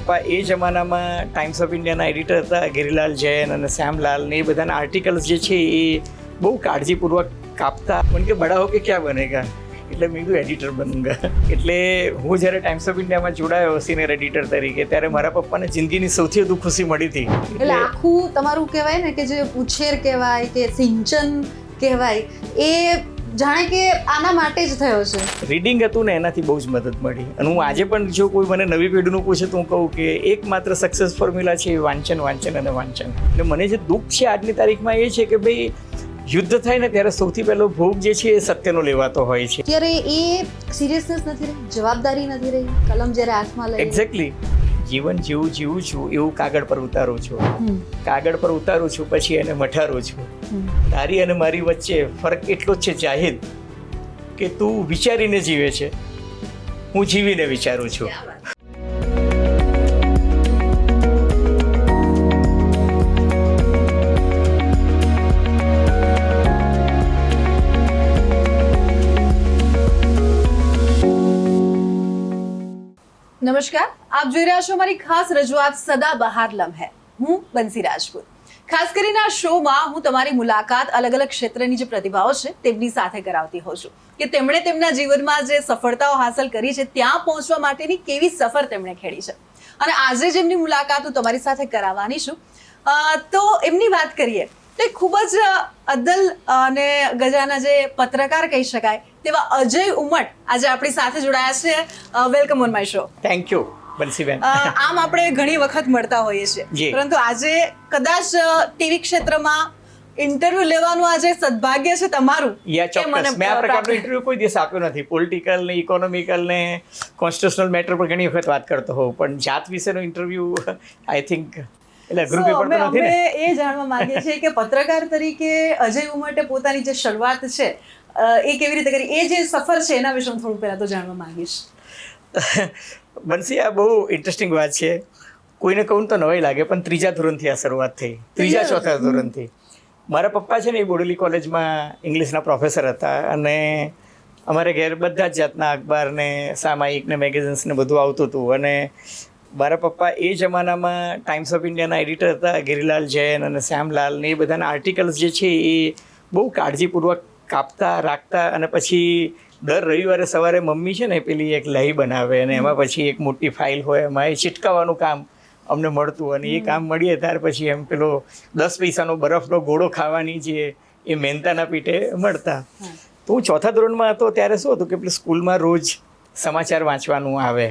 પપ્પા એ જમાનામાં times of ઇન્ડિયાના એડિટર હતા. ગિરિલાલ જૈન અને શ્યામલાલ ને એ બધાના આર્ટિકલ્સ જે છે એ બહુ કાળજીપૂર્વક કાપતા. મને કે બડા હો કે ક્યાં બનેગા, એટલે મેં કીધું એડિટર બનૂંગા. એટલે હું જ્યારે ટાઈમ્સ ઓફ ઇન્ડિયામાં જોડાયો સિનિયર એડિટર તરીકે, ત્યારે મારા પપ્પાને જિંદગીની સૌથી વધુ ખુશી મળી હતી. એટલે આખું તમારું કહેવાય ને કે જે ઉછેર કહેવાય કે સિંચન કહેવાય, એ જાણે કે આના માટે જ થયો છે. રીડિંગ હતું ને એનાથી બહુ જ મદદ મળી. અને હું આજે પણ જો કોઈ મને નવી પેઢીનું પૂછે તો હું કહું કે એકમાત્ર સક્સેસ ફોર્મ્યુલા છે એ વાંચન, વાંચન અને વાંચન. એટલે મને જે દુઃખ છે આજની તારીખમાં એ છે કે ભાઈ યુદ્ધ થાય ને ત્યારે સૌથી પહેલો ભોગ જે છે એ સત્યનો લેવાતો હોય છે. ત્યારે એ સિરિયસનેસ નથી રહી, જવાબદારી નથી રહી. કલમ જ્યારે હાથમાં લઈ એક્ઝેક્ટલી જીવન જેવું જીવું છું એવું કાગળ પર ઉતારું છું, કાગળ પર ઉતારું છું પછી એને મઠારું છું. તારી અને મારી વચ્ચે ફરક એટલો જ છે જાહિદ કે તું વિચારીને જીવે છે, હું જીવીને વિચારું છું. નમસ્કાર, આપ જોઈ રહ્યા છો અમારી ખાસ રજૂઆત સદાબહાર લમ્હે. હું બંસી રાજપૂત. ખાસ કરીને આ શોમાં હું તમારી મુલાકાત અલગ અલગ ક્ષેત્રની જે પ્રતિભાઓ છે તેમની સાથે કરાવતી હોઉં છું કે તેમણે તેમના જીવનમાં જે સફળતાઓ હાંસલ કરી છે ત્યાં પહોંચવા માટેની કેવી સફર તેમણે ખેડી છે. અને આજે જેમની મુલાકાત હું તમારી સાથે કરાવવાની છું, તો એમની વાત કરીએ તો ખૂબ જ અદ્દલ અને ગજાના જે પત્રકાર કહી શકાય તેવા અજય ઉમટ આજે આપણી સાથે જોડાયા છે. Welcome on my show. Thank you Bansiben. આમ આપણે ઘણી વખત મળતા હોઈએ છીએ, પરંતુ આજે કદાચ ટીવી ક્ષેત્રમાં ઇન્ટરવ્યુ લેવાનું આજે સદભાગ્ય છે તમારું. ચોક્કસ. મેં આ પ્રકારનો ઇન્ટરવ્યુ કોઈ દિવસ આપ્યો નથી. પોલિટિકલ ને ઇકોનોમિકલ ને કોન્સ્ટિટ્યુશનલ મેટર પર ઘણી વખત વાત કરતો હોઉં, પણ જાત વિશેનો ઇન્ટરવ્યુ આઈ થિંક એટલે ગ્રુપ પેપર તો નથી ને. એ જાણવા માંગીએ છીએ કે પત્રકાર તરીકે અજય ઉમટે પોતાની જે શરૂઆત છે એ કેવી રીતે કરી, એ જે સફર છે એના વિશે હું થોડું પહેલા તો જાણવા માંગીશ. બંસી, આ બહુ ઇન્ટરેસ્ટિંગ વાત છે. કોઈને કહું તો નવાઈ લાગે, પણ ત્રીજા ધોરણથી આ શરૂઆત થઈ, ત્રીજા ચોથા ધોરણથી. મારા પપ્પા છે ને એ બોડેલી કોલેજમાં ઇંગ્લિશના પ્રોફેસર હતા, અને અમારે ઘેર બધા જ જાતના અખબાર ને સામાયિક ને મેગેઝિન્સ ને બધું આવતું હતું. અને મારા પપ્પા એ જમાનામાં ટાઈમ્સ ઓફ ઇન્ડિયાના એડિટર હતા. ગિરિલાલ જૈન અને શ્યામલાલ ને એ બધાના આર્ટિકલ્સ જે છે એ બહુ કાળજીપૂર્વક કાપતા રાખતા. અને પછી દર રવિવારે સવારે મમ્મી છે ને પેલી એક લહી બનાવે, અને એમાં પછી એક મોટી ફાઇલ હોય, એમાં એ ચિટકાવવાનું કામ અમને મળતું. અને એ કામ મળીએ ત્યાર પછી એમ પેલો 10 પૈસાનો બરફનો ગોળો ખાવાની જે એ મહેનતાના પીઠે મળતા. તો હું ચોથા ધોરણમાં હતો ત્યારે શું હતું કે પેલી સ્કૂલમાં રોજ સમાચાર વાંચવાનું આવે.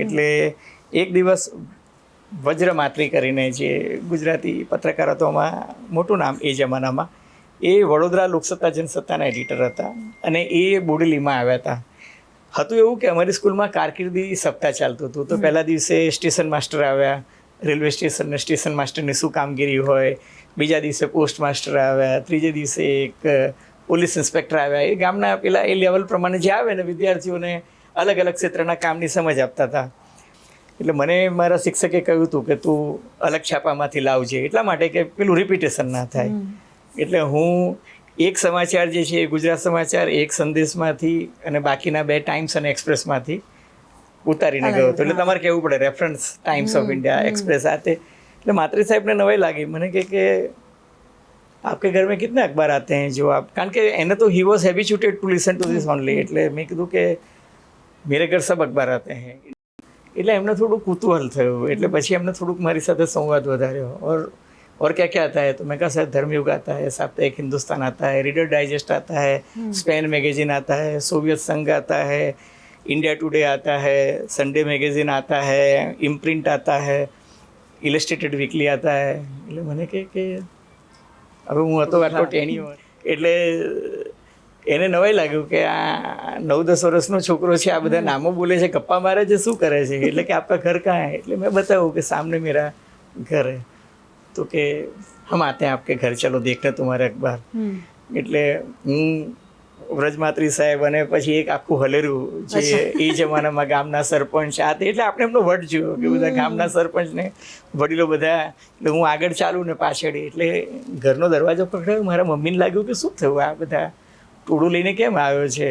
એટલે એક દિવસ વજ્રમાત્રી કરીને જે ગુજરાતી પત્રકાર હતો, એમાં મોટું નામ એ જમાનામાં, એ વડોદરા લોકસત્તા જનસત્તાના એડિટર હતા, અને એ બોડેલીમાં આવ્યા હતા. હતું એવું કે અમારી સ્કૂલમાં કારકિર્દી સપ્તાહ ચાલતું હતું. તો પહેલા દિવસે સ્ટેશન માસ્ટર આવ્યા, રેલવે સ્ટેશનને સ્ટેશન માસ્ટરની શું કામગીરી હોય. બીજા દિવસે પોસ્ટ માસ્ટર આવ્યા. ત્રીજે દિવસે એક પોલીસ ઇન્સ્પેક્ટર આવ્યા. એ ગામના પેલા એ લેવલ પ્રમાણે જે આવે ને વિદ્યાર્થીઓને અલગ અલગ ક્ષેત્રના કામની સમજ આપતા હતા. એટલે મને મારા શિક્ષકે કહ્યું હતું કે તું અલગ છાપામાંથી લાવજે, એટલા માટે કે પેલું રિપીટેશન ના થાય. એટલે હું એક સમાચાર જે છે એ ગુજરાત સમાચાર, એક સંદેશમાંથી અને બાકીના 2 ટાઈમ્સ અને એક્સપ્રેસમાંથી ઉતારીને ગયો હતો. એટલે તમારે કહેવું પડે reference Times of India, Express આતે. એટલે માત્રી સાહેબને નવાઈ લાગી. મને કે આપકે ઘર મેં કિતને અખબાર આતે हैं જો આપ, કારણ કે એને તો he was habituated to listen to this only. એટલે મેં કીધું કે મેરે ઘર સબ અખબાર આતે हैं. એટલે એમને થોડું કુતૂહલ થયું. એટલે પછી એમને થોડુંક મારી સાથે સંવાદ વધાર્યો. और क्या क्या आता है? तो मैं कहा सर धर्मयुग आता है, साप्ताहिक हिंदुस्तान आता है, रीडर डाइजेस्ट आता है, स्पेन मैगजीन आता है, सोवियत संघ आता है, इंडिया टुडे आता है, संडे मैगजीन आता है, इम्प्रिंट आता है, ઇલસ્ટ્રેટેડ વીકલી आता है. એટલે મને કે હવે હું હતો આટલો ટેણીઓ, એટલે એને નવાઈ લાગ્યું કે આ 9-10 વર્ષનો છોકરો છે, આ બધા નામો બોલે છે, ગપ્પા મારે છે, શું કરે છે. એટલે કે આપકા ઘર કहाँ है? એટલે મેં બતાવ્યું કે સામને મેરા ઘર है. તો કે હમ આતે हैं आपके घर, चलो देखने तुम्हारे अखबार. એટલે હું વ્રજમાત્રી સાહેબ અને પછી એક આખું હલેરું જે એ જમાનામાં ગામના સરપંચ આ તે, એટલે આપણે એમનો વટ જોયો કે બધા ગામના સરપંચ ને વડીલો બધા. એટલે હું આગળ ચાલું ને પાછળ. એટલે ઘરનો દરવાજો પકડાયો. મારા મમ્મીને લાગ્યું કે શું થયું, આ બધા ટોળું લઈને કેમ આવ્યો છે.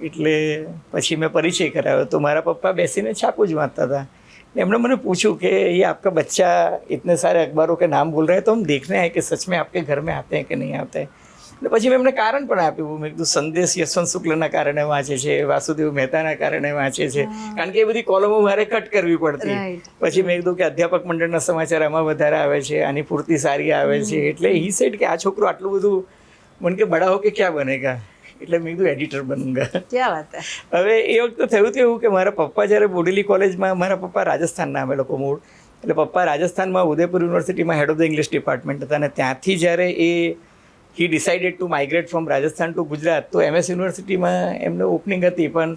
એટલે પછી મેં પરિચય કરાવ્યો. તો મારા પપ્પા બેસીને છાપું જ વાંચતા હતા. एमने मैंने पूछूं कि ये आपका बच्चा इतने सारे अखबारों के नाम बोल रहे हैं तो हम देखने आए कि सच में आपके घर में आते हैं कि नहीं आते हैं. એટલે પછી મેં એમને કારણ પણ આપ્યું. મેં કીધું સંદેશ યશવંત શુક્લના કારણે વાંચે છે, વાસુદેવ મહેતાના કારણે વાંચે છે, કારણ કે એ બધી કોલમો મારે કટ કરવી પડતી. પછી મેં કીધું કે અધ્યાપક મંડળના સમાચાર આમાં વધારે આવે છે, આની પૂર્તિ સારી આવે છે. એટલે હી સેડ કે આ છોકરો આટલું બધું મને કે બડા હો કે ક્યાં બનેગા. એટલે મેં કીધું એડિટર બનૂંગા. ક્યાં વાત હે. હવે એ વખતે થયું તો એવું કે મારા પપ્પા જ્યારે બોડેલી કોલેજમાં, મારા પપ્પા રાજસ્થાનના અમે લોકો મૂળ, એટલે પપ્પા રાજસ્થાનમાં ઉદયપુર યુનિવર્સિટીમાં head of the English department હતા. અને ત્યાંથી જ્યારે he decided to migrate from Rajasthan to Gujarat, તો MS યુનિવર્સિટીમાં એમને ઓપનિંગ હતી, પણ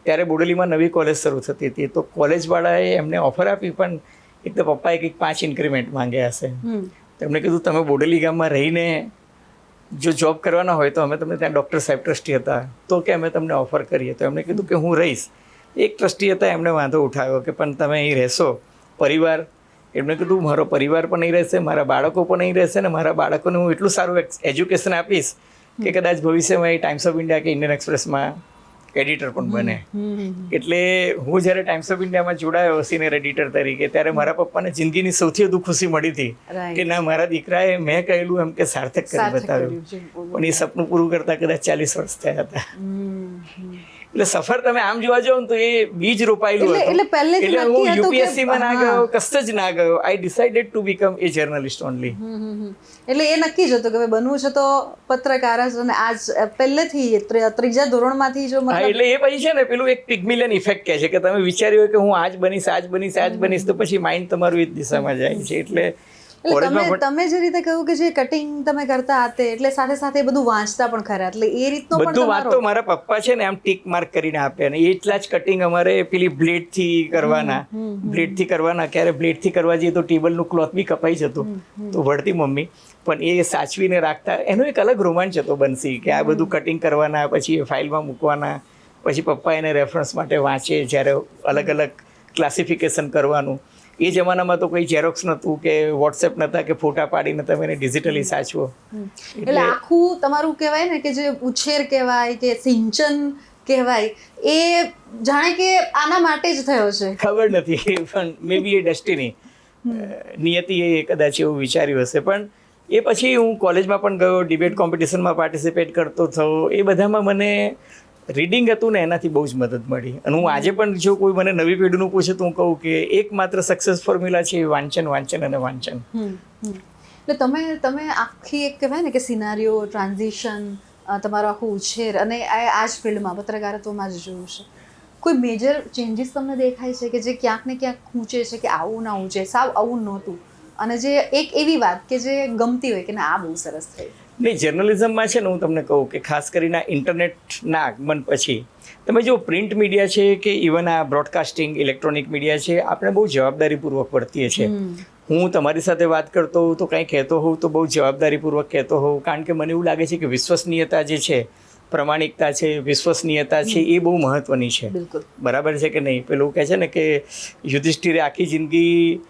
ત્યારે બોડેલીમાં નવી કોલેજ શરૂ થતી હતી. તો કોલેજવાળાએ એમને ઓફર આપી, પણ એક તો પપ્પાએ કંઈક 5 ઇન્ક્રીમેન્ટ માંગ્યા હશે. તો એમણે કીધું તમે બોડેલી ગામમાં રહીને જો જોબ કરવાના હોય તો અમે તમને, ત્યાં ડૉક્ટર સાહેબ ટ્રસ્ટી હતા, તો કે અમે તમને ઓફર કરીએ. તો એમણે કીધું કે હું રહીશ. એક ટ્રસ્ટી હતા, એમણે વાંધો ઉઠાવ્યો કે પણ તમે અહીં રહેશો, પરિવાર. એમણે કીધું મારો પરિવાર પણ નહીં રહેશે, મારા બાળકો પણ નહીં રહેશે, ને મારા બાળકોને હું એટલું સારું એજ્યુકેશન આપીશ કે કદાચ ભવિષ્યમાં એ ટાઈમ્સ ઓફ ઇન્ડિયા કે ઇન્ડિયન એક્સપ્રેસમાં એડિટર પણ બને. એટલે હું જ્યારે ટાઈમ્સ ઓફ ઇન્ડિયામાં જોડાયો સિનિયર એડિટર તરીકે, ત્યારે મારા પપ્પાને જિંદગીની સૌથી વધુ ખુશી મળી હતી કે ના, મારા દીકરાએ મેં કહેલું એમ કે સાર્થક કરી બતાવ્યું. પણ એ સપનું પૂરું કરતા કદાચ 40 વર્ષ થયા હતા. એટલે સફર તમે આમ જોવા જાઓ ને તો એ બીજ રોપાયેલું હતું. એટલે હું યુપીએસસીમાં ના ગયો, કશે જ ના ગયો. આઈ decided to become a journalist only. એટલે એ નક્કી જ હતું કે બનવું છે તો પત્રકાર જ. અને આજ પહેલેથી ત્રીજા ધોરણમાંથી જો હા, એટલે એ પછી છે ને પેલું એક પિગ્મિલિયન ઇફેક્ટ કહે છે કે તમે વિચાર્યું હોય કે હું આજ બનીશ, આજ બનીશ, આજ બનીશ, તો પછી માઇન્ડ તમારું એ જ દિશામાં જાય છે. એટલે તમે જે રીતે કહ્યું કે જે કટિંગ તમે કરતા હતા, એટલે સાથે સાથે બધું વાંચતા પણ ખરા, એટલે એ રીતનો પણ બધું વાંચતો. મારા પપ્પા છે ને આમ ટીક માર્ક કરીને આપે, અને એટલા જ કટિંગ અમારે પેલી બ્લેડથી કરવાના. ક્યારે બ્લેડથી કરવા જઈએ તો ટેબલનું ક્લોથ બી કપાઈ જતું, તો વળતી મમ્મી, પણ એ સાચવીને રાખતા. એનો એક અલગ રોમાંચ હતો બંસી, કે આ બધું કટિંગ કરવાના, પછી એ ફાઇલમાં મૂકવાના, પછી પપ્પા એને રેફરન્સ માટે વાંચે, જ્યારે અલગ અલગ ક્લાસિફિકેશન કરવાનું. એ જમાનામાં તો કોઈ ઝેરોક્સ નહોતું કે વોટ્સએપ નહોતા કે ફોટા પાડીને તમે એને ડિજિટલી સાચવો. એટલે આખું તમારું કહેવાય ને કે જે ઉછેર કહેવાય કે સિંચન કહેવાય, એ જાણે કે આના માટે જ થયો છે. ખબર નથી, પણ મે બી એ ડેસ્ટિની, નિયતિએ કદાચ એવું વિચાર્યું હશે. પણ એ પછી હું કોલેજમાં પણ ગયો, ડિબેટ કોમ્પિટિશનમાં પાર્ટિસિપેટ કરતો થયો. એ બધામાં મને રીડિંગ હતું ને, એનાથી બહુ જ મદદ મળી. અને હું આજે પણ જો કોઈ મને નવી પેઢીનું પૂછે તો હું કહું કે એકમાત્ર સક્સેસ ફોર્મ્યુલા છે વાંચન, વાંચન અને વાંચન. એટલે તમે આખી એક કહેવાય ને કે સિનારીઓ, ટ્રાન્ઝિશન, તમારો આખો ઉછેર અને આ જ ફિલ્ડમાં પત્રકારત્વમાં જ જોયું છે. કોઈ મેજર ચેન્જીસ તમને દેખાય છે કે જે ક્યાંક ને ક્યાંક ખૂંચે છે કે આવું ના ઊંચે, સાવ આવું નહોતું, અને જે એક એવી વાત કે જે ગમતી હોય કે ના આ બહુ સરસ થઈ? નહીં, જર્નલિઝમમાં છે ને હું તમને કહું કે ખાસ કરીને ઇન્ટરનેટના આગમન પછી તમે જો પ્રિન્ટ મીડિયા છે કે ઇવન આ બ્રોડકાસ્ટિંગ ઇલેક્ટ્રોનિક મીડિયા છે, આપણે બહુ જવાબદારીપૂર્વક વર્તીએ છીએ. હું તમારી સાથે વાત કરતો હોઉં તો કંઈ કહેતો હોઉં તો બહુ જવાબદારીપૂર્વક કહેતો હોઉં, કારણ કે મને એવું લાગે છે કે વિશ્વસનીયતા જે છે, પ્રમાણિકતા છે, વિશ્વસનીયતા છે, એ બહુ મહત્વની છે. બરાબર છે કે નહીં? પેલું કહે છે ને કે યુધિષ્ઠિરે આખી જિંદગી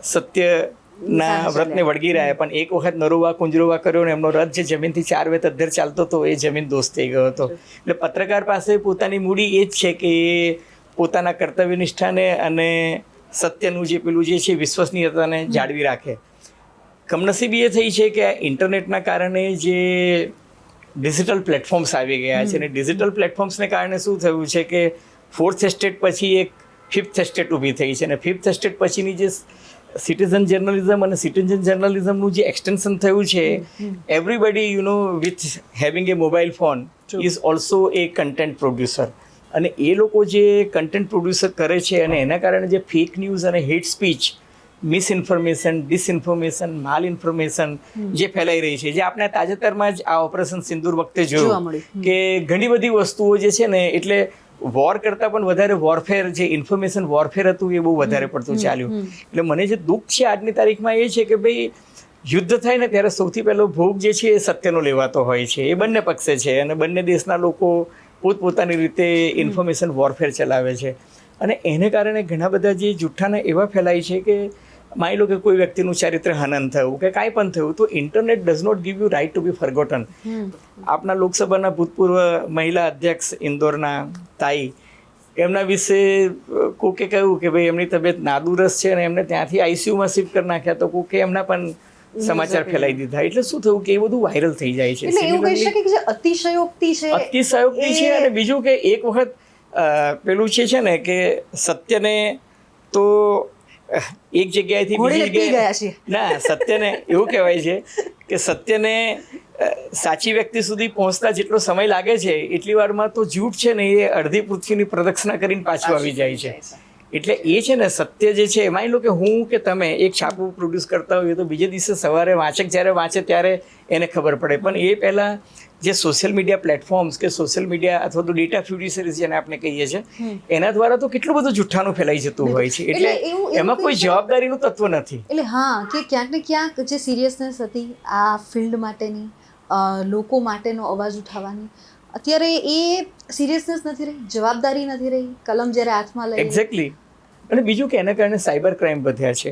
સત્યના વ્રતને વળગી રહ્યા, પણ એક વખત નરોવા કુંજરોવા કર્યો ને એમનો રથ જે જમીનથી 4 વેત અદ્ધર ચાલતો હતો એ જમીન દોસ્ત થઈ ગયો હતો. એટલે પત્રકાર પાસે પોતાની મૂડી એ જ છે કે એ પોતાના કર્તવ્યનિષ્ઠાને અને સત્યનું જે પેલું જે છે વિશ્વસનીયતાને જાળવી રાખે. કમનસીબી એ થઈ છે કે આ ઇન્ટરનેટના કારણે જે ડિજિટલ પ્લેટફોર્મ્સ આવી ગયા છે, અને ડિજિટલ પ્લેટફોર્મ્સને કારણે શું થયું છે કે 4th એસ્ટેટ પછી એક 5th એસ્ટેટ ઊભી થઈ છે. અને 5th એસ્ટેટ પછીની જે સિટીઝન જર્નલિઝમ અને સિટીઝન જર્નલિઝમનું જે એક્સટેન્શન થયું છે, everybody with having A mobile phone is also a content producer. અને એ લોકો જે કન્ટેન્ટ પ્રોડ્યુસર કરે છે, અને એના કારણે જે ફેક ન્યૂઝ અને હેટ સ્પીચ, મિસઇન્ફોર્મેશન, ડિસઇન્ફોર્મેશન, માલ ઇન્ફોર્મેશન જે ફેલાઈ રહી છે, જે આપણે તાજેતરમાં જ આ ઓપરેશન સિંદૂર વખતે જોયું કે ઘણી બધી વસ્તુઓ જે છે ને, એટલે વોર કરતાં પણ વધારે વોરફેર, જે ઇન્ફોર્મેશન વોરફેર હતું એ બહુ વધારે પડતું ચાલ્યું. એટલે મને જે દુઃખ છે આજની તારીખમાં એ છે કે ભાઈ યુદ્ધ થાય ને ત્યારે સૌથી પહેલો ભોગ જે છે એ સત્યનો લેવાતો હોય છે. એ બંને પક્ષે છે, અને બંને દેશના લોકો પોતપોતાની રીતે ઇન્ફોર્મેશન વોરફેર ચલાવે છે. અને એને કારણે ઘણા બધા જે જુઠ્ઠાના એવા ફેલાય છે કે માની લો કે કોઈ વ્યક્તિનું ચારિત્ર હનન થયું કે કાંઈ પણ થયું, તો internet does not give you right to be forgotten. આપણા લોકસભાના ભૂતપૂર્વ મહિલા અધ્યક્ષ ઇન્દોરના તાઈ, એમના વિશે કોકે કહ્યું કે ભાઈ એમની તબિયત નાદુરસ્ત છે અને એમને ત્યાંથી આઈસીયુમાં શિફ્ટ કરી નાખ્યા, તો કોકે એમના પણ સમાચાર ફેલાઈ દીધા. એટલે શું થયું કે એ બધું વાયરલ થઈ જાય છે. એટલે એવું કહી શકે કે જે અતિશયોક્તિ છે, અતિશયોક્તિ છે. અને બીજું કે એક વખત પેલું છે ને કે સત્યને તો એક જગ્યાએથી બીજી જગ્યાએ ના, સત્યને એવું કહેવાય છે કે સત્યને સાચી વ્યક્તિ સુધી પહોંચતા જેટલો સમય લાગે છે એટલી વારમાં તો જૂઠ છે ને એ અડધી પૃથ્વીની પ્રદક્ષિણા કરીને પાછું આવી જાય છે. એટલે એ છે ને સત્ય જે છે, માની લો કે હું કે તમે એક છાપું પ્રોડ્યુસ કરતા હોઈએ તો બીજે દિવસે સવારે વાંચક જ્યારે વાંચે ત્યારે એને ખબર પડે. પણ એ પહેલાં જે સોશિયલ મીડિયા પ્લેટફોર્મ્સ કે સોશિયલ મીડિયા અથવા તો ડેટા ફ્યુડિસરીઝ જેને આપણે કહીએ છીએ, એના દ્વારા તો કેટલું બધું જુઠ્ઠાનું ફેલાઈ જતું હોય છે. એટલે એમાં કોઈ જવાબદારીનું તત્વ નથી. એટલે હા, કે ક્યાંક ને ક્યાંક જે સિરિયસનેસ હતી આ ફિલ્ડ માટેની, લોકો માટેનો અવાજ ઉઠાવવાની, અત્યારે એ સિરિયસનેસ નથી રહી, જવાબદારી નથી રહી, કલમ જ્યારે હાથમાં લઈ. એક્ઝેક્ટલી. અને બીજું કે એના કારણે સાયબર ક્રાઇમ વધ્યા છે,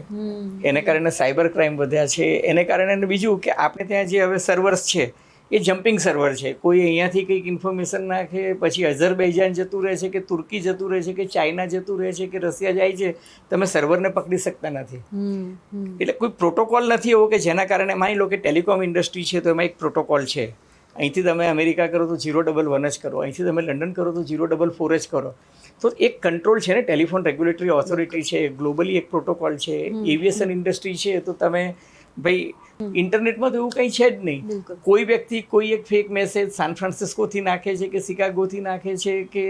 એના કારણે સાયબર ક્રાઇમ વધ્યા છે. એને કારણે બીજું કે આપણે ત્યાં જે હવે સર્વર્સ છે એ જમ્પિંગ સર્વર છે. કોઈ અહીંયાથી કંઈક ઇન્ફોર્મેશન નાખે, પછી અઝરબૈજાન જતું રહે છે કે તુર્કી જતું રહે છે કે ચાઇના જતું રહે છે કે રશિયા જાય છે, તમે સર્વરને પકડી શકતા નથી. એટલે કોઈ પ્રોટોકોલ નથી એવો કે જેના કારણે, માની લો કે ટેલિકોમ ઇન્ડસ્ટ્રી છે તો એમાં એક પ્રોટોકોલ છે. અહીંથી તમે અમેરિકા કરો તો 011 જ કરો, અહીંથી તમે લંડન કરો તો 044 જ કરો. તો એક કંટ્રોલ છે ને, ટેલિફોન રેગ્યુલેટરી ઓથોરિટી છે, ગ્લોબલી એક પ્રોટોકોલ છે. એવિએશન ઇન્ડસ્ટ્રી છે તો તમે ભાઈ ઇન્ટરનેટમાં તો એવું કંઈ છે જ નહીં. કોઈ વ્યક્તિ કોઈ એક ફેક મેસેજ સાન ફ્રાન્સિસ્કોથી નાખે છે કે શિકાગોથી નાખે છે કે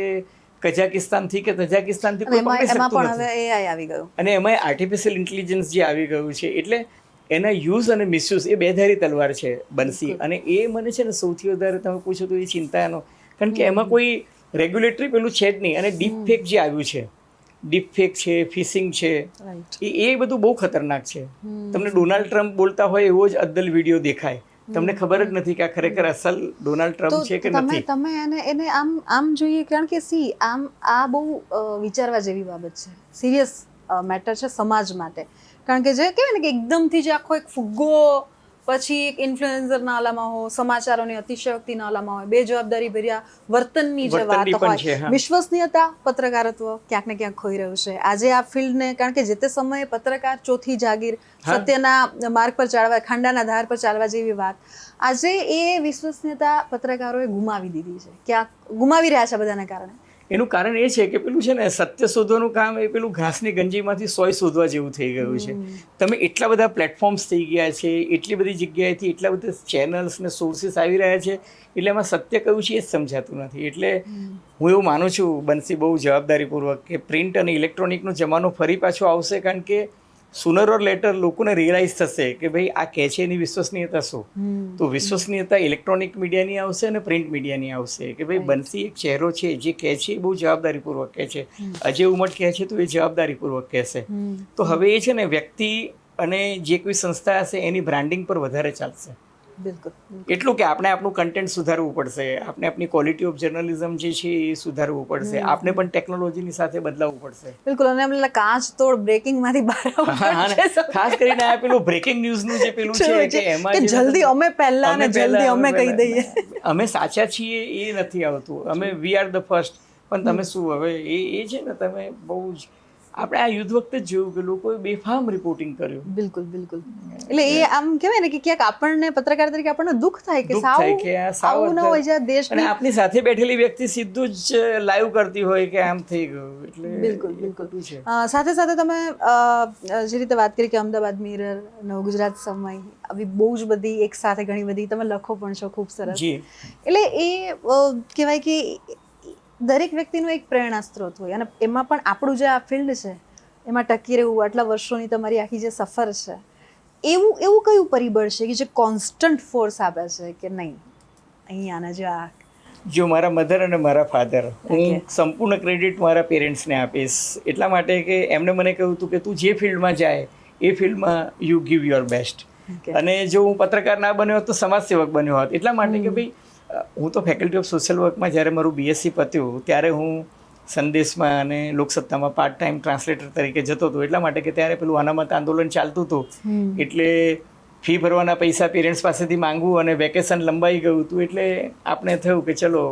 કઝાકિસ્તાનથી કે તજાકિસ્તાનથી કોઈ પકડી શકતું નથી. હવે એઆઈ આવી ગયું અને એમાં આર્ટિફિશિયલ ઇન્ટેલિજન્સ જે આવી ગયું છે, એટલે એના યુઝ અને મિસયુઝ એ બેધારી તલવાર છે બંસી. અને એ મને છે ને સૌથી વધારે તમે પૂછો તો એ ચિંતાનો, કારણ કે એમાં કોઈ રેગ્યુલેટરી પેલું છે જ નહીં. અને ડીપ ફેક જે આવ્યું છે, ડીપ ફેક છે, ફિશિંગ છે, એ બધું બહુ ખતરનાક છે. તમને ડોનાલ્ડ ટ્રમ્પ બોલતા હોય એવો જ અદ્દલ વિડીયો દેખાય, તમને ખબર જ નથી કે આ ખરેખર અસલ ડોનાલ્ડ ટ્રમ્પ છે કે નથી. તમે એને આમ જોઈએ, કારણ કે આ બહુ વિચારવા જેવી બાબત છે, સિરિયસ મેટર છે સમાજ માટે. કારણ કે જે કહેવાય ને કે એકદમથી જે આખો એક ફુગ્ગો, પછી એક ઇન્ફ્લુએન્સરના આલામાં હોય, સમાચારોની અતિશયોક્તિના આલામાં હોય, બેજવાબદારી ભર્યા વર્તનની જે વાત હોય, વિશ્વસનીયતા, પત્રકારત્વ ક્યાંક ને ક્યાંક ખોઈ રહ્યું છે આજે આ ફિલ્ડને. કારણ કે જે તે સમયે પત્રકાર ચોથી જાગીર, સત્યના માર્ગ પર ચાલવા, ખાંડાના ધાર પર ચાલવા જેવી વાત, આજે એ વિશ્વસનીયતા પત્રકારોએ ગુમાવી દીધી છે, ક્યાંક ગુમાવી રહ્યા છે બધાના કારણે. એનું કારણ એ છે કે પેલું છે ને સત્ય શોધવાનું કામ એ પેલું ઘાસની ગંજીમાંથી સોય શોધવા જેવું થઈ ગયું છે. તમે એટલા બધા પ્લેટફોર્મ્સ થઈ ગયા છે, એટલી બધી જગ્યાએથી એટલા બધા ચેનલ્સ ને સોર્સિસ આવી રહ્યા છે, એટલે એમાં સત્ય કયું છે એ જ સમજાતું નથી. એટલે હું એવું માનું છું બંસી બહુ જવાબદારીપૂર્વક કે પ્રિન્ટ અને ઇલેક્ટ્રોનિકનો જમાનો ફરી પાછો આવશે. કારણ કે સુનર ઓર લેટર લોકોને રિયલાઇઝ થશે કે ભાઈ આ કહે છે એની વિશ્વસનીયતા શું. તો વિશ્વસનીયતા ઇલેક્ટ્રોનિક મીડિયાની આવશે અને પ્રિન્ટ મીડિયાની આવશે. કે ભાઈ બંસી એક ચહેરો છે, જે કહે છે એ બહુ જવાબદારીપૂર્વક કહે છે. અજય ઉમટ કહે છે તો એ જવાબદારીપૂર્વક કહેશે. તો હવે એ છે ને વ્યક્તિ અને જે કોઈ સંસ્થા હશે એની બ્રાન્ડિંગ પર વધારે ચાલશે. બિલકુલ. એટલું કે આપણે આપણું કન્ટેન્ટ સુધારવું પડશે, આપણે આપણી ક્વોલિટી ઓફ જર્નલિઝમ જે છે એ સુધારવું પડશે, આપણે પણ ટેકનોલોજીની સાથે બદલાવવું પડશે. બિલકુલ. અને એમ કાચ તોડ બ્રેકિંગમાંથી બહાર આવવું પડશે. ખાસ કરીને આ પેલું બ્રેકિંગ ન્યૂઝનું જે પેલું છે કે એમાં જલ્દી અમે પહેલા ને જલ્દી અમે કહી દઈએ અમે સાચા છીએ એ નથી આવતું. અમે વી આર ધ ફર્સ્ટ. પણ તમે શું હવે એ છે ને, તમે બહુ જ આપણે આ યુદ્ધ વખતે જ જોયું કે લોકોએ બેફામ રિપોર્ટિંગ કર્યું. બિલકુલ બિલકુલ. એટલે એ આમ કહેવાય ને કે ક્યાંક આપણને પત્રકાર તરીકે આપણને દુઃખ થાય કે આવું ન હોય જ્યાં દેશ અને આપની સાથે બેઠેલી વ્યક્તિ સીધું જ લાઈવ કરતી હોય કે આમ થઈ ગયું. એટલે બિલકુલ બિલકુલ. સાથે સાથે તમે જે રીતે વાત કરી કે અમદાવાદ મિરર, નવગુજરાત સમય, આવી બહુ જ બધી એક સાથે ઘણી બધી તમે લખો પણ છો, ખૂબ સરસ. એટલે એ કહેવાય કે દરેક વ્યક્તિનો એક પ્રેરણા સ્ત્રોત હોય. અને એમાં પણ આપણું જે આ ફિલ્ડ છે એમાં ટકી રહેવું, આટલા વર્ષોની તમારી આખી જે સફર છે, એવું કયું પરિબળ છે કે જે કોન્સ્ટન્ટ ફોર્સ આપે છે કે નહીં અહીંયાના જે આ? જો મારા મધર અને મારા ફાધર, હું સંપૂર્ણ ક્રેડિટ મારા પેરેન્ટ્સને આપીશ. એટલા માટે કે એમણે મને કહ્યું હતું કે તું જે ફિલ્ડમાં જાય એ ફિલ્ડમાં યુ ગીવ યોર બેસ્ટ. અને જો હું પત્રકાર ના બન્યો હોત તો સમાજ સેવક બન્યો હોત. એટલા માટે કે ભાઈ હું તો ફેકલ્ટી ઓફ સોશિયલ વર્કમાં જ્યારે મારું બીએસસી પત્યું ત્યારે હું સંદેશમાં અને લોકસત્તામાં પાર્ટ ટાઈમ ટ્રાન્સલેટર તરીકે જતો હતો. એટલા માટે કે ત્યારે પેલું અનામત આંદોલન ચાલતું હતું, એટલે ફી ભરવાના પૈસા પેરેન્ટ્સ પાસેથી માંગવું અને વેકેશન લંબાઈ ગયું હતું. એટલે આપણે થયું કે ચલો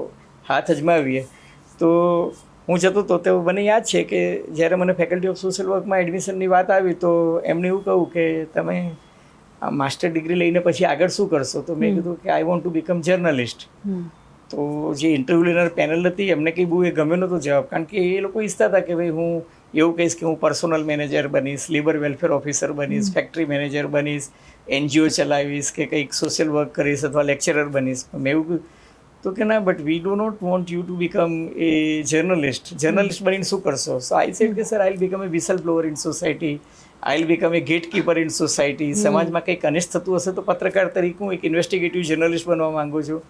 હાથ અજમાવીએ. તો હું જતો હતો તો મને યાદ છે કે જ્યારે મને ફેકલ્ટી ઓફ સોશિયલ વર્કમાં એડમિશનની વાત આવી તો એમને એવું કહું કે તમે આ માસ્ટર ડિગ્રી લઈને પછી આગળ શું કરશો? તો મેં કીધું કે I want to become journalist. તો જે ઇન્ટરવ્યુ લેનાર પેનલ હતી એમને કંઈ બહુ એ ગમ્યો નહોતો જવાબ, કારણ કે એ લોકો ઈચ્છતા હતા કે ભાઈ હું એવું કહીશ કે હું પર્સનલ મેનેજર બનીશ, લેબર વેલફેર ઓફિસર બનીશ, ફેક્ટરી મેનેજર બનીશ, NGO ચલાવીશ કે કંઈક સોશિયલ વર્ક કરીશ અથવા લેક્ચરર બનીશ. મેં એવું તો કે ના, but we do not want you to become a journalist. Journalist બનીને શું કરશો? સો આઈ સેડ કે sir I will become a whistleblower in society, I will become a gatekeeper in society. સમાજમાં કંઈક અનિષ્ટ થતું હશે તો પત્રકાર તરીકે હું એક ઇન્વેસ્ટિગેટિવ જર્નલિસ્ટ બનવા માંગુ છું.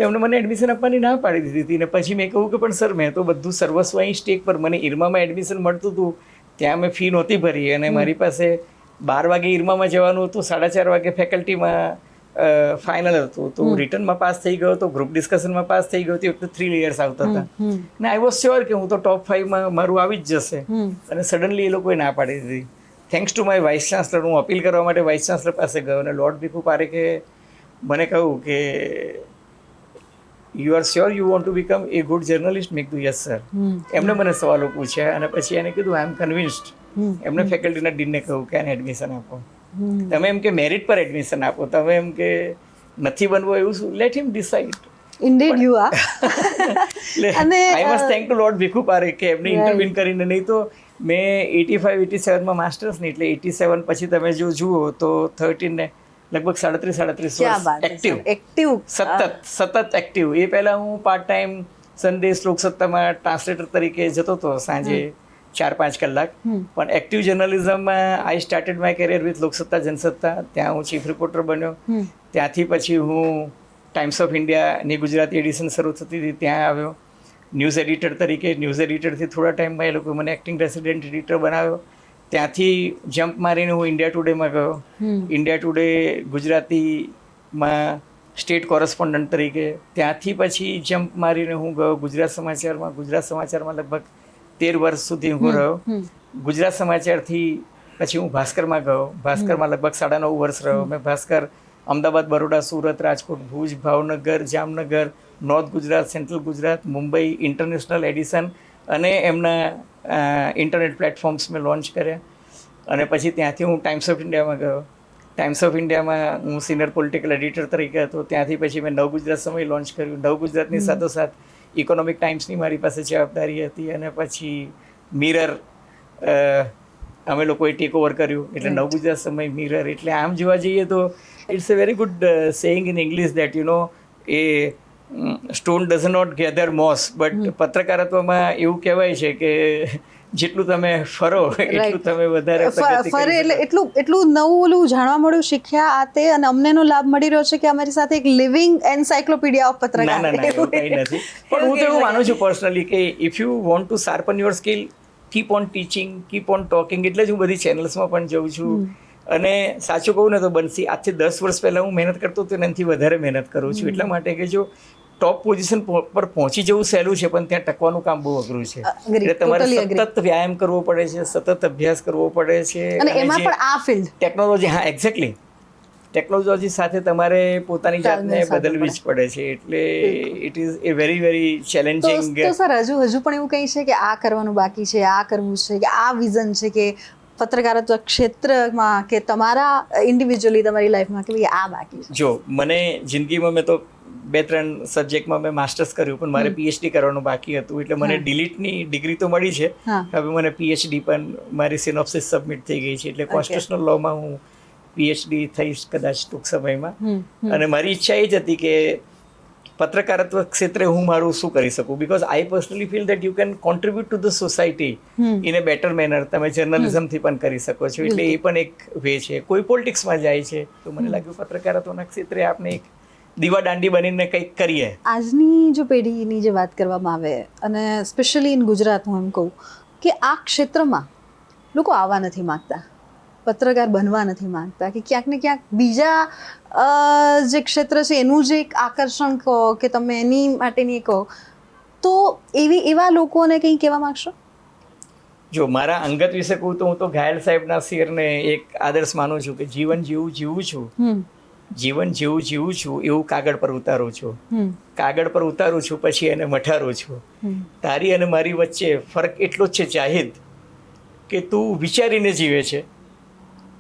તેમણે મને એડમિશન આપવાની ના પાડી દીધી હતી. ને પછી મેં કહ્યું કે પણ સર મેં તો બધું સર્વસ્વ અહીં સ્ટેક પર, મને ઈરમામાં એડમિશન મળતું હતું ત્યાં મેં ફી નહોતી ભરી અને મારી પાસે 12 વાગે ઈરમામાં જવાનું હતું, 4:30 વાગે ફેકલ્ટીમાં ફાઇનલ હતું. તો રિટર્નમાં પાસ થઈ ગયો તો, ગ્રુપ ડિસ્કશનમાં પાસ થઈ ગયો. તે વખતે 3 layers આવતા હતા ને આઈ વોઝ શ્યોર કે હું તો ટોપ 5માં મારું આવી જ જશે. અને સડનલી એ લોકોએ ના પાડી દીધી. Thanks to my vice chancellor, હું અપીલ કરવા માટે વાઇસ ચાન્સલર પાસે ગયો અને લોર્ડ ભીખુ પારેખે મને કહ્યું કે you are sure you want two become A good journalist? મેં કીધું યસ સર. એમણે મને સવાલો પૂછ્યા અને પછી એને કીધું આઈ એમ કન્વિન્સ્ડ. એમણે ફેકલ્ટીના ડીનને કહ્યું કે આને એડમિશન આપો. તમે એમ કે મેરિટ પર એડમિશન આપો, તમે એમ કે નથી બનવું એવું શું? Let him decide. Indeed you are. અને I must thank to Lord Bhikhu Parekh કે એમને ઇન્ટરવ્યુ કરીને. નહીં તો મેં 85-87માં માસ્ટર્સ નહીં, એટલે 87 પછી તમે જો જુઓ તો 13 ને લગભગ 37 વર્ષ એક્ટિવ, સતત એક્ટિવ. એ પહેલાં હું પાર્ટ ટાઈમ સંદેશ લોકસત્તામાં ટ્રાન્સલેટર તરીકે જતો હતો સાંજે 4-5 કલાક. પણ એક્ટિવ જર્નલિઝમમાં I started my career with Loksatta Jansatta. ત્યાં હું ચીફ રિપોર્ટર બન્યો. ત્યાંથી પછી હું ટાઈમ્સ ઓફ ઇન્ડિયાની ગુજરાતી એડિશન શરૂ થતી હતી ત્યાં આવ્યો ન્યૂઝ એડિટર તરીકે. ન્યૂઝ એડિટરથી થોડા ટાઈમમાં એ લોકો મને એક્ટિંગ રેસિડેન્ટ એડિટર બનાવ્યો. ત્યાંથી જમ્પ મારીને હું ઇન્ડિયા ટુડેમાં ગયો. ઇન્ડિયા ટુડે ગુજરાતીમાં સ્ટેટ કોરસ્પોન્ડન્ટ તરીકે. ત્યાંથી પછી જમ્પ મારીને હું ગયો ગુજરાત સમાચારમાં. ગુજરાત સમાચારમાં લગભગ 13 વર્ષ સુધી હું રહ્યો. ગુજરાત સમાચારથી પછી હું ભાસ્કરમાં ગયો. ભાસ્કરમાં લગભગ 9.5 વર્ષ રહ્યો. મેં Bhaskar Ahmedabad, Baroda, Surat, Rajkot, Bhuj, Bhavnagar, Jamnagar, north Gujarat, central Gujarat, Mumbai international addition અને એમના ઇન્ટરનેટ પ્લેટફોર્મ્સ મેં લોન્ચ કર્યા. અને પછી ત્યાંથી હું ટાઈમ્સ ઓફ ઇન્ડિયામાં ગયો. ટાઈમ્સ ઓફ ઇન્ડિયામાં હું સિનિયર પોલિટિકલ એડિટર તરીકે હતો. ત્યાંથી પછી મેં નવ ગુજરાત સમય લોન્ચ કર્યું. નવ ગુજરાતની સાથોસાથ ઇકોનોમિક ટાઈમ્સની મારી પાસે જવાબદારી હતી. અને પછી મિરર અમે લોકોએ ટેક ઓવર કર્યું. એટલે નવ ગુજરાત સમય, મિરર. એટલે આમ જોવા જઈએ તો it's a very good saying in English that you know a stone does not gather moss. But પત્રકારત્વમાં એવું કહેવાય છે કે જેટલું તમે ફરો એટલું તમે વધારે ફરે એટલે એટલું નવું ઓલું જાણવા મળ્યું, શીખ્યા આ તે. અને અમનેનો લાભ મળી રહ્યો છે કે અમારી સાથે એક લિવિંગ એન્સાઇક્લોપીડિયા ઓફ પત્રકાર. ના એવું કંઈ નથી. પણ હું તો એવું માનું છું પર્સનલી કે if you want to sharpen your skill, keep on teaching, keep on talking. એટલે જ હું બધી ચેનલ્સમાં પણ જઉં છું. અને સાચું કહું ને તો બંસી આજથી 10 વર્ષ પહેલાં હું મહેનત કરતો હતો એનાથી વધારે મહેનત કરું છું. એટલા માટે કે જો ટોપ પોઝિશન પર પહોંચી જવું સહેલું છે પણ ત્યાં ટકવાનું કામ બહુ અઘરું છે. એટલે તમારે સતત વ્યાયામ કરવો પડે છે, સતત અભ્યાસ કરવો પડે છે. અને એમાં પણ આ ફિલ્ડ ટેકનોલોજી, હા એક્ઝેક્ટલી, ટેકનોલોજી સાથે તમારે પોતાની જાતને બદલવી જ પડે છે. એટલે it is A very very challenging. તો સર હજુ પણ એવું કંઈ છે કે આ કરવાનું બાકી છે, આ કરવું છે, કે આ વિઝન છે કે પત્રકારત્વ ક્ષેત્રમાં કે તમારા ઇન્ડિવિજ્યુઅલી તમારી લાઈફમાં કે ભાઈ આ બાકી છે? જો મને જિંદગીમાં મેં તો 2-3 સબ્જેક્ટમાં મેં માસ્ટર્સ કર્યું પણ મારે PhD કરવાનું બાકી હતું. એટલે મને ડિલીટની ડિગ્રી તો મળી છે. હવે મને PhD પણ મારી સિનોપ્સિસ સબમિટ થઈ ગઈ છે. એટલે કોન્સ્ટિટ્યુશનલ લોમાં હું PhD થઈશ કદાચ ટૂંક સમયમાં. અને મારી ઈચ્છા એ જ હતી કે પત્રકારત્વ ક્ષેત્રે હું મારું શું કરી શકું. Because I personally feel that you can contribute to the society in a better manner. તમે જર્નલિઝમથી પણ કરી શકો છો. એટલે એ પણ એક વે છે. કોઈ પોલિટિક્સમાં જાય છે તો મને લાગ્યું પત્રકારત્વના ક્ષેત્રે આપણે એક દીવા દાંડી બનીને કંઈક કરીએ. આજની જો પેઢીની જે વાત કરવામાં આવે અને સ્પેશિયલી ઇન ગુજરાત, હું એમ કહું કે આ ક્ષેત્રમાં લોકો આવવા નથી માગતા, પત્રકાર બનવા નથી માંગતા, કે ક્યાંક ને ક્યાંક બીજા જે ક્ષેત્ર છે એનું જે એક આકર્ષણ કહો કે તમે એની માટેની કહો, તો એવા લોકોને કંઈ કહેવા માંગશો? જો મારા અંગત વિશે કહું તો હું તો ઘાયલ સાહેબના શેરને એક આદર્શ માનું છું કે જીવન જેવું જીવું છું જીવન જેવું જીવું છું એવું કાગળ પર ઉતારું છું, હમ કાગળ પર ઉતારું છું પછી એને મઠારું છું. તારી અને મારી વચ્ચે ફરક એટલો જ છે જાહિદ કે તું વિચારીને જીવે છે,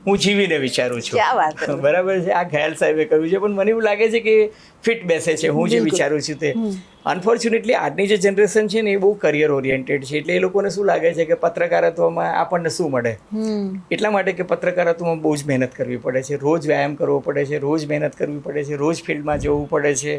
હું જીવીને વિચારું છું. ક્યાં વાત છે. બરાબર છે. આ ઘાયલ સાહેબે કહ્યું છે, પણ મને એવું લાગે છે કે ફિટ બેસે છે હું જે બિલકુલ. વિચારું છું તે. અનફોર્ચ્યુનેટલી આજની જે જનરેશન છે ને એ બહુ કરિયર ઓરિએન્ટેડ છે, એટલે એ લોકોને શું લાગે છે કે પત્રકારત્વમાં આપણને શું મળે, એટલા માટે કે પત્રકારત્વમાં બહુ જ મહેનત કરવી પડે છે, રોજ વ્યાયામ કરવો પડે છે, રોજ મહેનત કરવી પડે છે, રોજ ફિલ્ડમાં જવું પડે છે.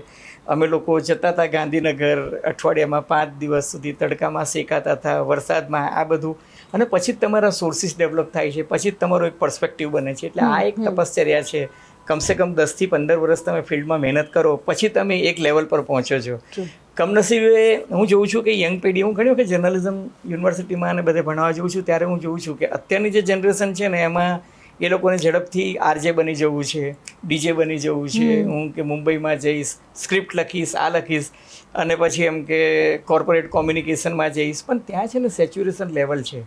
અમે લોકો જતા હતા ગાંધીનગર, અઠવાડિયામાં 5 દિવસ સુધી તડકામાં શેકાતા હતા, વરસાદમાં, આ બધું. અને પછી જ તમારા સોર્સિસ ડેવલપ થાય છે, પછી જ તમારો એક પર્સપેક્ટિવ બને છે. એટલે આ એક તપશ્ચર્યા છે. કમસે કમ 10 થી 15 વર્ષ તમે ફિલ્ડમાં મહેનત કરો પછી તમે એક લેવલ પર પહોંચો છો. કમનસીબે હું જોઉં છું કે યંગ પેઢી, હું ઘણી વખત જર્નલિઝમ યુનિવર્સિટીમાં અને બધે ભણવા જાઉં છું ત્યારે હું જોઉં છું કે અત્યારની જે જનરેશન છે ને એમાં એ લોકોને ઝડપથી આરજે બની જવું છે, ડીજે બની જવું છે. હું કે મુંબઈમાં જઈશ, સ્ક્રિપ્ટ લખીશ, આ લખીશ, અને પછી એમ કે કોર્પોરેટ કોમ્યુનિકેશનમાં જઈશ. પણ ત્યાં છે ને સેચ્યુરેશન લેવલ છે.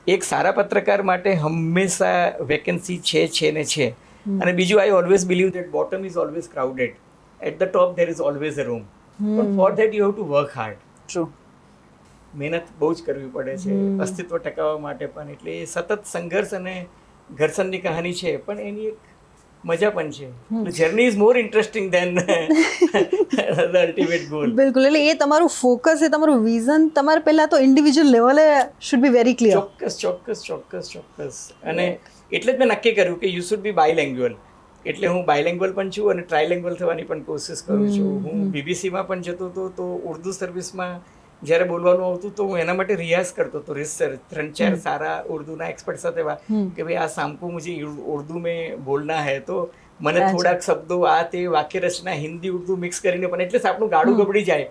એક સારા પત્રકાર માટે હંમેશા વેકેન્સી છે ને છે. અને બીજું, I always believe that bottom is always crowded, at the top there is always a room, પણ for that you have to work hard. True. મહેનત બહુ જ કરવી પડે છે અસ્તિત્વ ટકાવવા માટે પણ. એટલે એ સતત સંઘર્ષ અને ઘર્ષણની કહાની છે, પણ એની એક મજા પણ છે. Journey is more interesting than the ultimate goal. બિલકુલ. એટલે એ તમારું ફોકસ, એ તમારું વિઝન, તમારે પહેલા તો ઇન્ડિવિજ્યુઅલ લેવલે શુડ બી વેરી ક્લિયર. ચોક્કસ. અને એટલે જ મેં નક્કી કર્યું કે યુ શુડ બી બાયલેંગ્યુઅલ. એટલે હું બાયલેંગ્યુઅલ પણ છું અને ટ્રાયલેંગ્યુઅલ થવાની પણ કોશિશ કરું છું. હું બીબીસીમાં પણ જતો હતો તો ઉર્દુ સર્વિસમાં જ્યારે બોલવાનું આવતું તો હું એના માટે રિયાઝ કરતો હતો, રિસર્ચ. 3-4 સારા ઉર્દુના એક્સપર્ટ સાથે વાત કે ભાઈ આ શામકો મુझे ઉર્દુ મેં બોલના હૈ, તો મને થોડાક શબ્દો આ તે વાક્ય રચના હિન્દી ઉર્દુ મિક્સ કરીને પણ એટલે આપણું ગાડું ગબડી જાય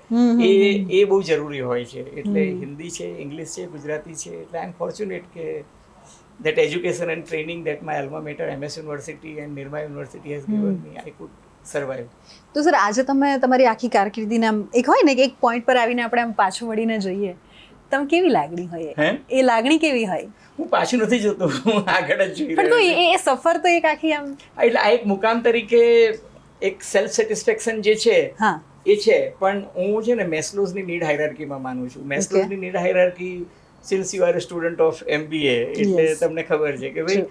એ બહુ જરૂરી હોય છે. એટલે હિન્દી છે, ઇંગ્લિશ છે, ગુજરાતી છે. એટલે આઈ એમ ફોર્ચ્યુનેટ કે that education and training that my alma mater MS University and Nirma University has given me, I could survive. તો સર, આજે તમે તમારી આખી કારકિર્દીને આમ એક હોય ને કે એક પોઈન્ટ પર આવીને આપણે આમ પાછું વળીને જોઈએ, તમે કેવી લાગણી હોય? એ લાગણી કેવી હોય? હું પાછું નથી જોતો, હું આગળ જ જોઈ પણ તો રહ્યો છું. એ સફર તો એક આખી આમ, એટલે આ એક મુકામ તરીકે એક સેલ્ફ સેટિસ્ફેક્શન જે છે હા, એ છે. પણ હું છે ને મેસ્લોઝની નીડ હાયરાર્કીમાં માનું છું. મેસ્લોઝની need hierarchy, since you are a student of MBA, એટલે તમને ખબર છે કે ભાઈ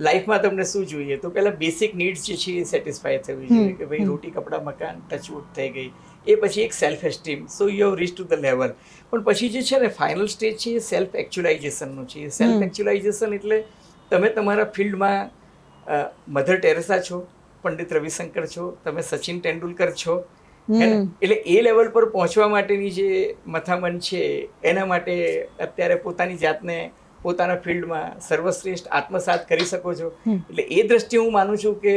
લાઈફમાં તમને શું જોઈએ. તો પહેલા બેસિક નીડ્સ જે છે એ સેટિસ્ફાય થવી જોઈએ કે ભાઈ રોટી, કપડાં, મકાન, ટચવુડ થઈ ગઈ. એ પછી એક self esteem, so you have reach to the level. પણ પછી જે છે ને ફાઇનલ સ્ટેજ છે એ સેલ્ફ એકચ્યુલાઇઝેશનનું છે. સેલ્ફ એકચ્યુલાઇઝેશન એટલે તમે તમારા ફિલ્ડમાં મધર ટેરેસા છો, પંડિત રવિશંકર છો, તમે સચિન તેંડુલકર છો. એટલે એ લેવલ પર પહોંચવા માટેની જે મથામણ છે એના માટે અત્યારે પોતાની જાતને પોતાના ફિલ્ડમાં સર્વશ્રેષ્ઠ આત્મસાત કરી શકો છો. એટલે એ દ્રષ્ટિએ હું માનું છું કે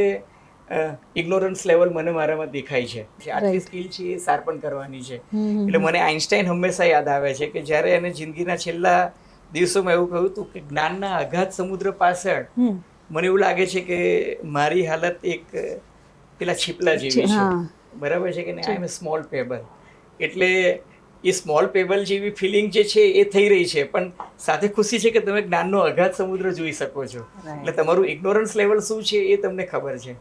ઇગ્નોરન્સ લેવલ મને મારામાં દેખાય છે. આટલી સ્કિલ છે એ શાર્પન કરવાની છે. એટલે મને આઇન્સ્ટાઈન હંમેશા યાદ આવે છે કે જ્યારે એને જિંદગીના છેલ્લા દિવસોમાં એવું કહ્યું હતું કે જ્ઞાનના અગાધ સમુદ્ર પાછળ મને એવું લાગે છે કે મારી હાલત એક પેલા છીપલા જેવી છે. બરાબર છે કે નહીં? આઈ એમ એ સ્મોલ પેબલ. એટલે એ સ્મોલ પેબલ જેવી ફિલિંગ જે છે એ થઈ રહી છે, પણ સાથે ખુશી છે કે તમે જ્ઞાનનો અગાધ સમુદ્ર જોઈ શકો છો. એટલે તમારું ઇગ્નોરન્સ લેવલ શું છે એ તમને ખબર છે.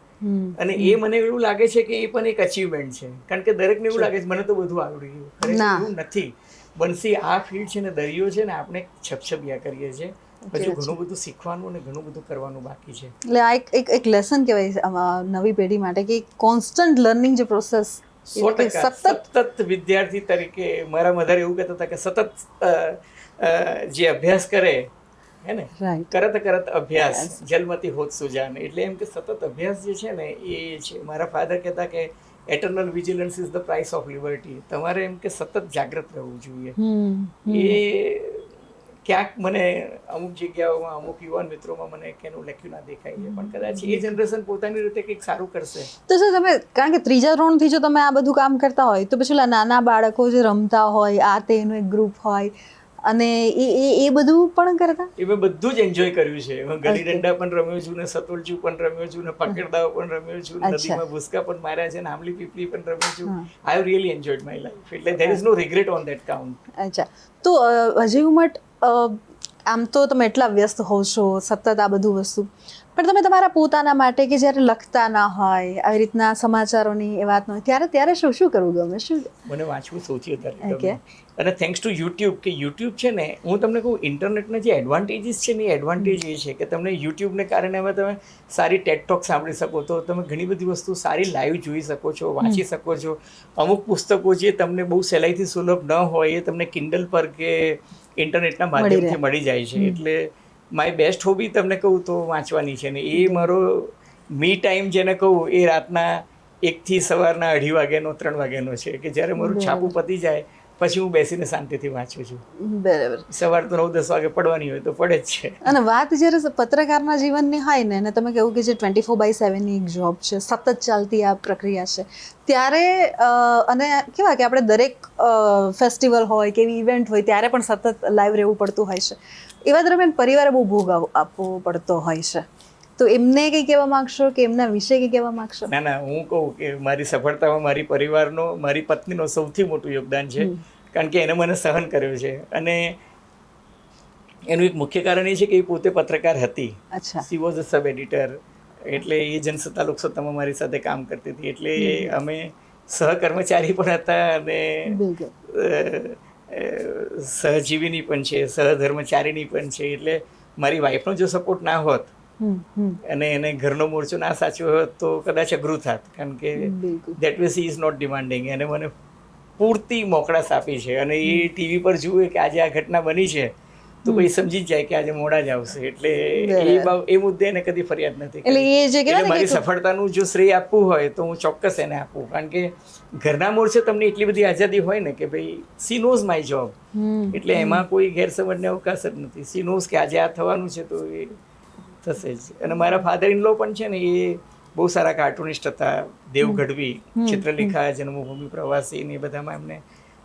અને એ મને એવું લાગે છે કે એ પણ એક અચીવમેન્ટ છે. કારણ કે દરેકને એવું લાગે છે મને તો બધું આવડી ગયું. ખરેખર એવું નથી. બંસી, આ ફિલ્ડ છે ને, દરિયો છે ને, આપણે છપછપિયા કરીએ છીએ. હજુ ઘણું બધું શીખવાનું અને ઘણું બધું કરવાનું બાકી છે. એટલે આ એક લેસન કહેવાય નવી પેઢી માટે કે કોન્સ્ટન્ટ લર્નિંગ જે પ્રોસેસ, 100% સતત વિદ્યાર્થી તરીકે મારા મધર એવું કહેતા હતા કે સતત જે અભ્યાસ કરે હે ને, કરત અભ્યાસ જલમતી હોત સુજાન. એટલે એમ કે સતત અભ્યાસ જે છે ને એ છે. મારા ફાધર કહેતા કે eternal vigilance is the price of liberty. તમારે એમ કે સતત જાગૃત રહેવું જોઈએ. એ ક્યાંક મને અમુક જગ્યાઓમાં, અમુક યુવાન મિત્રોમાં મને કેનું લખ્યું ના દેખાય છે. પણ કદાચ એ જનરેશન પોતાની રીતે કંઈક સારું કરશે. તો સર, તમે કારણ કે 3જા ધોરણથી જો તમે આ બધું કામ કરતા હોય તો પછી નાના બાળકો જે રમતા હોય, આ તે એનું એક ગ્રુપ હોય, અને એ બધું પણ કરતા? એ મેં બધું જ એન્જોય કર્યું છે. હું ગલી ડંડા પણ રમ્યો છું, ને સતોલચું પણ રમ્યો છું, ને પકડદાવ પણ રમ્યો છું, નદીમાં ભૂસકા પણ માર્યા છે, ને આંબલી પીપલી પણ રમ્યો છું. I have really enjoyed my life. એટલે there is no regret on that count. અચ્છા. તો અજય ઉમટ, આમ તો તમે એટલા વ્યસ્ત હોવ છો સતત આ બધું વસ્તુ, પણ તમે તમારા પોતાના માટે કે જ્યારે લખતા ના હોય આવી રીતના સમાચારોની એ વાત ન હોય ત્યારે શું કરવું ગમે? શું મને વાંચવું સૌથી વધારે Okay. ગમે. અને થેન્ક્સ ટુ યુટ્યુબ કે યુટ્યુબ છે ને, હું તમને કહું ઇન્ટરનેટના જે એડવાન્ટેજીસ છે ને એ એડવાન્ટેજ એ છે કે તમને યુટ્યુબને કારણે હવે તમે સારી ટેડ ટોક સાંભળી શકો, તો તમે ઘણી બધી વસ્તુ સારી લાઈવ જોઈ શકો છો, વાંચી શકો છો. અમુક પુસ્તકો જે તમને બહુ સહેલાઈથી સુલભ ન હોય એ તમને કિન્ડલ પર કે ઇન્ટરનેટના માધ્યમથી મળી જાય છે. એટલે માય બેસ્ટ હોબી તમને કહું તો વાંચવાની છે ને એ મારો મી ટાઈમ જેને કહું એ રાતના 1 થી સવારના 2:30 વાગ્યાનો 3 વાગ્યાનો છે કે જ્યારે મારું છાપું પતી જાય પછી હું બેસીને શાંતિથી વાંચું છું. બરાબર. સવાર તો 9-10 વાગે પડવાની હોય તો પડે જ છે. અને વાત જ્યારે પત્રકારના જીવનની હોય ને, અને તમે કહ્યું કે જે 24/7 ની એક જોબ છે, સતત ચાલતી આ પ્રક્રિયા છે, ત્યારે અને કેવા કે આપણે દરેક ફેસ્ટિવલ હોય કે એવી ઇવેન્ટ હોય ત્યારે પણ સતત લાઈવ રહેવું પડતું હોય છે. એવા દરમિયાન પરિવારે બહુ ભોગ આપવો પડતો હોય છે, તો એમને કંઈ કહેવા માંગશો કે એમના વિશે કંઈ કહેવા માંગશો? ના હું કહું કે મારી સફળતામાં મારી પરિવારનો, મારી પત્નીનો સૌથી મોટું યોગદાન છે, કારણ કે એને મને સહન કર્યો છે. અને એનું એક મુખ્ય કારણ એ છે કે એ પોતે પત્રકાર હતી. અચ્છા. She was a sub editor, એટલે એ જનસત્તા લોકસત્તામાં મારી સાથે કામ કરતી હતી. એટલે અમે સહકર્મચારી પણ હતા અને સહજીવીની પણ છે, સહધર્મચારીની પણ છે. એટલે મારી વાઈફનો જો સપોર્ટ ના હોત અને એને ઘરનો મોરચો ના સાચવ્યો હોત તો કદાચ અઘરું થાત, કારણ કે that way she is not demanding. એને મને પૂરતી મોકળાશ આપી છે અને એ ટીવી પર જુએ કે આજે આ ઘટના બની છે તો પછી સમજી જ જાય કે આજે મોડા જ આવશે. એટલે એ મુદ્દે એને કદી ફરિયાદ નથી. એટલે એ જે એટલે મારી સફળતાનું જો શ્રેય આપવું હોય તો હું ચોક્કસ એને આપું, કારણ કે ઘરના મોરચે તમને એટલી બધી આઝાદી હોય ને કે ભાઈ સી નોઝ માય જોબ, એટલે એમાં કોઈ ગેરસમજને અવકાશ જ નથી. સી નોઝ કે આજે આ થવાનું છે તો એ થશે જ. અને મારા ફાધર ઇન લો પણ છે ને એ બહુ સારા કાર્ટુનિસ્ટ હતા. દેવ ગઢવી, ચિત્રલેખા, જન્મભૂમિ, પ્રવાસી ને એ બધામાં એમને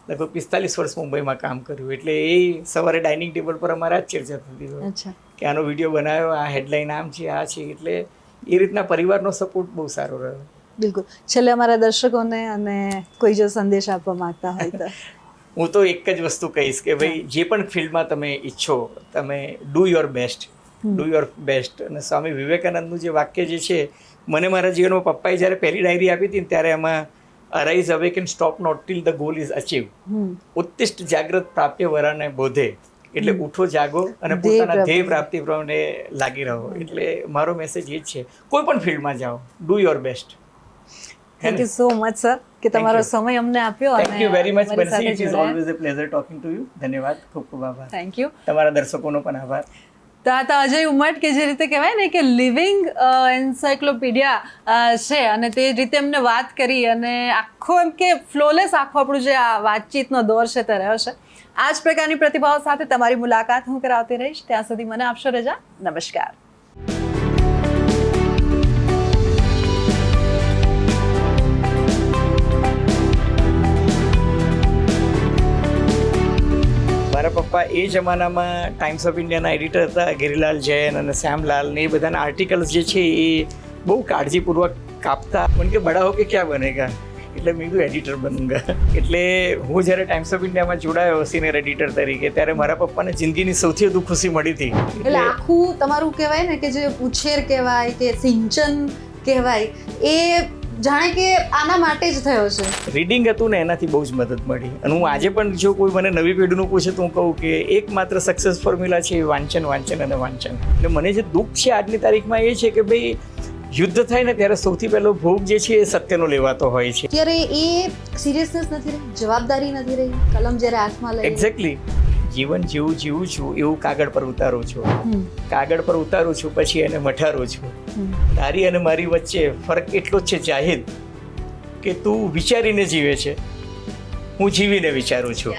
લગભગ 45 વર્ષ મુંબઈમાં કામ કર્યું. એટલે એ સવારે ડાઇનિંગ ટેબલ પર અમારા જ ચર્ચા થતી હોય કે આનો વિડીયો બનાવ્યો, આ હેડલાઇન આમ છે, આ છે. એટલે એ રીતના પરિવારનો સપોર્ટ બહુ સારો રહ્યો. બિલકુલ. છેલ્લે અમારા દર્શકોને અને કોઈ જો સંદેશ આપવા માંગતા હોય તો? હું તો એક જ વસ્તુ કહીશ કે ભાઈ જે પણ ફિલ્ડમાં તમે ઈચ્છો તમે do your best, do your best. અને સ્વામી વિવેકાનંદનું જે વાક્ય જે છે, મને મારા જીવનમાં પપ્પાએ જ્યારે પહેલી ડાયરી આપી હતી ને ત્યારે એમાં arise awake and stop not till the goal is achieve. ઉત્તિષ્ઠ જાગ્રત પ્રાપ્ય વરાને બોધે, એટલે ઉઠો જાગો અને પોતાના ધ્યેય પ્રાપ્તિ પ્રમાણે લાગી રહો. એટલે મારો મેસેજ એ જ છે, કોઈ પણ ફિલ્ડમાં જાઓ, do your best. Thank you so much sir કે તમારો સમય અમને આપ્યો. Thank you very much Bansi, it is always a pleasure talking to you. ધન્યવાદ, ખૂબ ખૂબ આભાર. Thank you. તમારા દર્શકોનો પણ આભાર. તો આ તો અજય ઉમટ કે જે રીતે કહેવાય ને કે લિવિંગ એન્સાયક્લોપીડિયા છે, અને તે રીતે એમને વાત કરી અને આખો એમ કે ફ્લોલેસ આખો આપણું જે આ વાતચીતનો દોર છે તે રહ્યો છે. આ જ પ્રકારની પ્રતિભાઓ સાથે તમારી મુલાકાત હું કરાવતી રહીશ. ત્યાં સુધી મને આપશો રજા. નમસ્કાર. મારા પપ્પા એ જમાનામાં ટાઈમ્સ ઓફ ઇન્ડિયાના એડિટર હતા. ગિરિલાલ જૈન અને શ્યામલાલ ને એ બધાના આર્ટિકલ્સ જે છે એ બહુ કાળજીપૂર્વક કાપતા. મને કે બડા હો કે ક્યાં બનેગા, એટલે મેં કીધું એડિટર બનૂંગા. એટલે હું જ્યારે ટાઈમ્સ ઓફ ઇન્ડિયામાં જોડાયો સિનિયર એડિટર તરીકે ત્યારે મારા પપ્પાને જિંદગીની સૌથી વધુ ખુશી મળી હતી. એટલે આખું તમારું કહેવાય ને કે જે ઉછેર કહેવાય કે સિંચન કહેવાય એ જાણે કે આના માટે જ થયો છે. રીડિંગ હતું ને એનાથી બહુ જ મદદ મળી. અને હું આજે પણ જો કોઈ મને નવી પેઢીનું પૂછે તો હું કહું કે એકમાત્ર સક્સેસ ફોર્મ્યુલા છે એ વાંચન, વાંચન અને વાંચન. એટલે મને જે દુઃખ છે આજની તારીખમાં એ છે કે ભાઈ યુદ્ધ થાય ને ત્યારે સૌથી પહેલો ભોગ જે છે એ સત્યનો લેવાતો હોય છે. ત્યારે એ સિરિયસનેસ નથી રહી, જવાબદારી નથી રહી. કલમ જ્યારે હાથમાં લઈ એક્ઝેક્ટલી જીવન જેવું જીવું છું એવું કાગળ પર ઉતારું છું, કાગળ પર ઉતારું છું પછી એને મઠારું છું. તારી અને મારી વચ્ચે ફરક એટલો જ છે જાહિદ કે તું વિચારીને જીવે છે, હું જીવીને વિચારું છું.